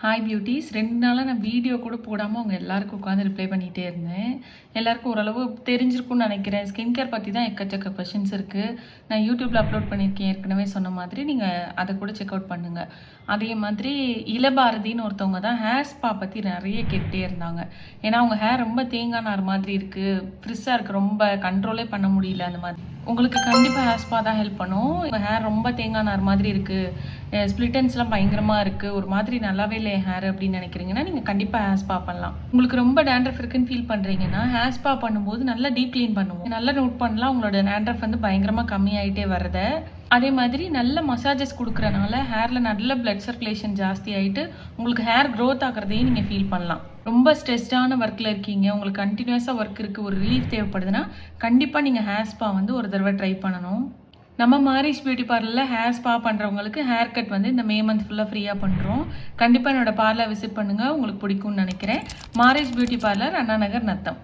Hi beauties. 2 நாளாக நான் video கூட போடாமல் உங்கள் எல்லாருக்கும் உட்காந்து ரிப்ளை பண்ணிகிட்டே இருந்தேன். எல்லாருக்கும் ஓரளவு தெரிஞ்சிருக்கும்னு நினைக்கிறேன். ஸ்கின் கேர் பற்றி தான் எக்கச்சக்க கொஷின்ஸ் இருக்குது. நான் யூடியூப்பில் அப்லோட் பண்ணியிருக்கேன் ஏற்கனவே சொன்ன மாதிரி. நீங்கள் அதை கூட செக் அவுட் பண்ணுங்கள். அதே மாதிரி இளபாரதின்னு ஒருத்தவங்க தான் ஹேர் ஸ்பா பற்றி நிறைய கேட்டே இருந்தாங்க. ஏன்னா அவங்க ஹேர் ரொம்ப தேங்காய் நார் மாதிரி இருக்குது, ஃப்ரிஸ்ஸாக இருக்குது, ரொம்ப கண்ட்ரோலே பண்ண முடியல. அந்த மாதிரி உங்களுக்கு கண்டிப்பாக ஹேர் ஸ்பா தான் ஹெல்ப் பண்ணும். இப்போ ஹேர் ரொம்ப தேங்காய் நார் மாதிரி இருக்குது, ஸ்ப்ளிட்டன்ஸ்லாம் பயங்கரமாக இருக்குது, ஒரு மாதிரி நல்லாவே இல்லை ஹேர் அப்படின்னு நினைக்கிறீங்கன்னா நீங்கள் கண்டிப்பாக ஹேர் ஸ்பா பண்ணலாம். உங்களுக்கு ரொம்ப டேண்ட்ரஃப் இருக்குன்னு ஃபீல் பண்ணுறீங்கன்னா ஹேர் ஸ்பா பண்ணும்போது நல்லா டீப் க்ளீன் பண்ணுவோம். நல்லா நோட் பண்ணலாம் உங்களோட டேண்ட்ரஃப் வந்து பயங்கரமாக கம்மியாயிட்டே வரத. அதே மாதிரி நல்ல மசாஜஸ் கொடுக்குறனால ஹேரில் நல்ல பிளட் சர்க்குலேஷன் ஜாஸ்தி ஆகிட்டு உங்களுக்கு ஹேர் க்ரோத் ஆகிறதையும் நீங்கள் ஃபீல் பண்ணலாம். ரொம்ப ஸ்ட்ரெஸ்டான ஒர்க்கில் இருக்கீங்க, உங்களுக்கு கண்டினியூஸாக ஒர்க் இருக்குது, ஒரு ரிலீஃப் தேவைப்படுதுன்னா கண்டிப்பாக நீங்கள் ஹேர் ஸ்பா வந்து ஒரு தடவை ட்ரை பண்ணணும். நம்ம மாரிஸ் பியூட்டி பார்லரில் ஹேர் ஸ்பா பண்ணுறவங்களுக்கு ஹேர் கட் வந்து இந்த மே மந்த் ஃபுல்லாக ஃப்ரீயாக பண்ணுறோம். கண்டிப்பாக என்னோட பார்லர் விசிட் பண்ணுங்கள், உங்களுக்கு பிடிக்கும்னு நினைக்கிறேன். Maurice beauty parlour, Anna Nagar, Natham.